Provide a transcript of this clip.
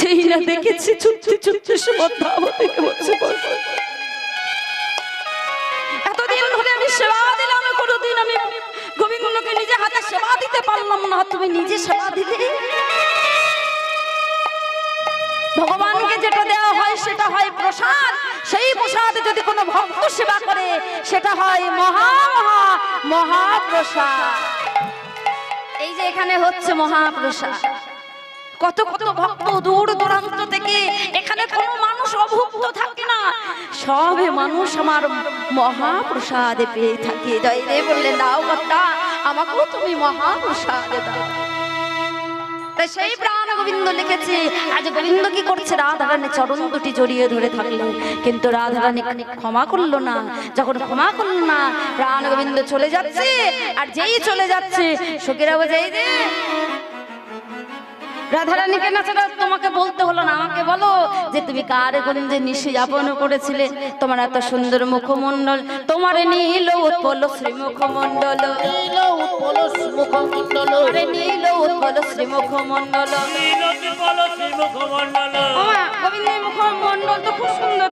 যেই না দেখেছি ছুটতে ছুটতে ধাবা থেকে বসে পড়ে। এতদিন ধরে আমি সেবা দিলাম, কোনোদিন আমি গোবিন্দকে নিজে হাতে সেবা দিতে পারলাম না, তুমি নিজে সেবা দিলে। ভগবানকে যেটা দেওয়া হয় সেটা হয় প্রসাদ, সেই প্রসাদ যদি কোনো ভক্ত সেবা করে সেটা হয় মহা মহা মহাপ্রসাদ। এই যে এখানে হচ্ছে মহাপ্রসাদ, কত কত ভক্ত দূর দূরান্ত থেকে, এখানে কোনো মানুষ অভুক্ত থাকে না, সবে মানুষ আমার মহাপ্রসাদে পেয়ে থাকে। জয় রে বললেন দাও কর্তা, আমাকেও তুমি মহাপ্রসাদে দাও। সেই প্রাণ গোবিন্দ লিখেছে। আজ গোবিন্দ কি করছে? রাধারানী চরণ দুটি জড়িয়ে ধরে থাকলো, কিন্তু রাধারানী ক্ষমা করলো না। যখন ক্ষমা করলো না, প্রাণ গোবিন্দ চলে যাচ্ছে। আর যেই চলে যাচ্ছে, সখীরা বোঝাই যে রাধারানীকে না, সেটা তোমাকে বলতে হলো না, আমাকে বলো যে তুমি কার গঞ্জে নিশি যাপন করেছিলে? তোমার এত সুন্দর মুখমণ্ডল, তোমার নীল উৎপল শ্রী মুখমণ্ডল, নীল উৎপল শ্রী মুখমণ্ডল, নীল উৎপল শ্রী মুখমণ্ডল, নীল উৎপল শ্রী মুখমণ্ডল। গোবিন্দের মুখমণ্ডল তো খুব সুন্দর।